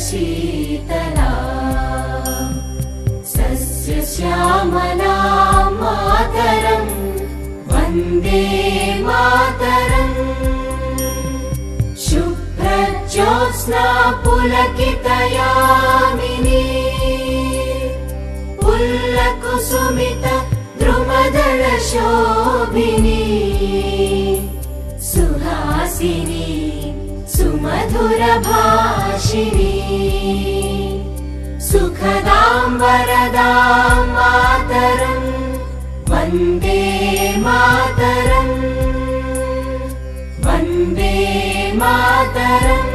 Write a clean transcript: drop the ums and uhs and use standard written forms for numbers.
शीतला सस्यश्यामला मातरम् वन्दे मातरम् शुभ्रज्योत्स्ना पुलकितयामिनी पुल्लकुसुमित द्रुमदलशोभिनी सुहासिनी सुमधुरभाषिणी सुखदां वरदां मातरम् वन्दे मातरम् वन्दे मातरम्।